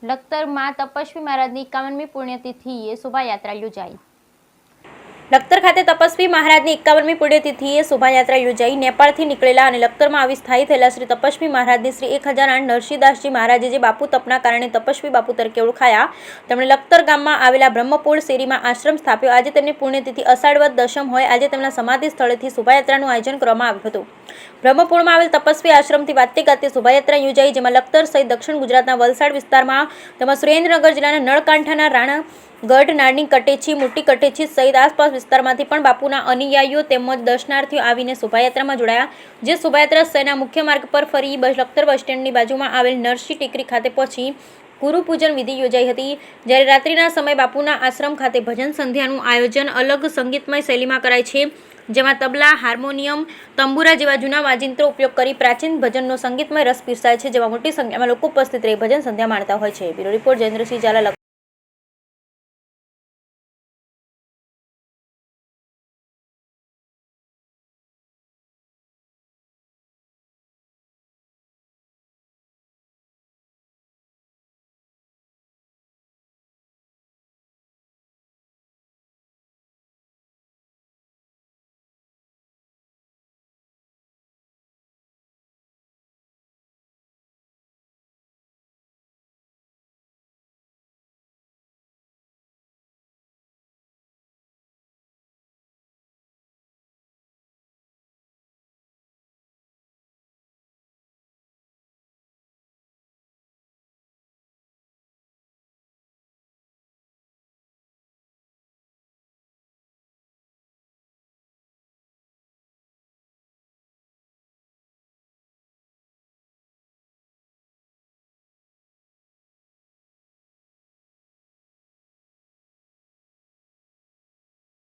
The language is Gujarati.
લખતરમાં તપસ્વી મહારાજની 51મી પુણ્યતિથિએ શોભાયાત્રા યોજાઈ। લખતર ખાતે તપસ્વી મહારાજની 51મી પુણ્યતિથિએ શોભાયાત્રા યોજાઈ। નેપાળથી નીકળેલા અને લખતરમાં આવી સ્થાયી થયેલા શ્રી તપસ્વી મહારાજની શ્રી 1008 નરસિંહદાસજી મહારાજે જે બાપુ તપના કારણે તપસ્વી બાપુ તરીકે ઓળખાયા, તેમણે લખતર ગામમાં આવેલા બ્રહ્મપોળ શેરીમાં આશ્રમ સ્થાપ્યો। આજે તેમની પુણ્યતિથિ અષાઢ વદ દશમ હોય આજે તેમના સમાધિ સ્થળેથી શોભાયાત્રાનું આયોજન કરવામાં આવ્યું હતું। બ્રહ્મપોળમાં આવેલ તપસ્વી આશ્રમથી વાતે ગાતે શોભાયાત્રા યોજાઈ, જેમાં લખતર સહિત દક્ષિણ ગુજરાતના વલસાડ વિસ્તારમાં તેમજ સુરેન્દ્રનગર જિલ્લાના નળકાંઠાના રાણા ગઢ, નાની કટેછી, મોટી કટેછી સહિત આસપાસ વિસ્તારમાંથી પણ બાપુના અનુયાયીઓ તેમજ દર્શનાર્થીઓ આવીને શોભાયાત્રામાં જોડાયા। જે શોભાયાત્રા શહેરના મુખ્ય માર્ગ પર ફરી લખતર બસ સ્ટેન્ડની બાજુમાં આવેલ નરસિંહ ટેકરી ખાતે પહોંચી ગુરુ પૂજન વિધિ યોજાઈ હતી। જ્યારે રાત્રિના સમયે બાપુના આશ્રમ ખાતે ભજન સંધ્યાનું આયોજન અલગ સંગીતમય શૈલીમાં કરાય છે, જેમાં તબલા, હાર્મોનિયમ, તંબુરા જેવા જૂના વાજિંત્રો ઉપયોગ કરી પ્રાચીન ભજનનો સંગીતમય રસ પીરસાય છે, જેમાં મોટી સંખ્યામાં લોકો ઉપસ્થિત રહી ભજન સંધ્યા માણતા હોય છે। Bureau report Jayendrasinh Jhala.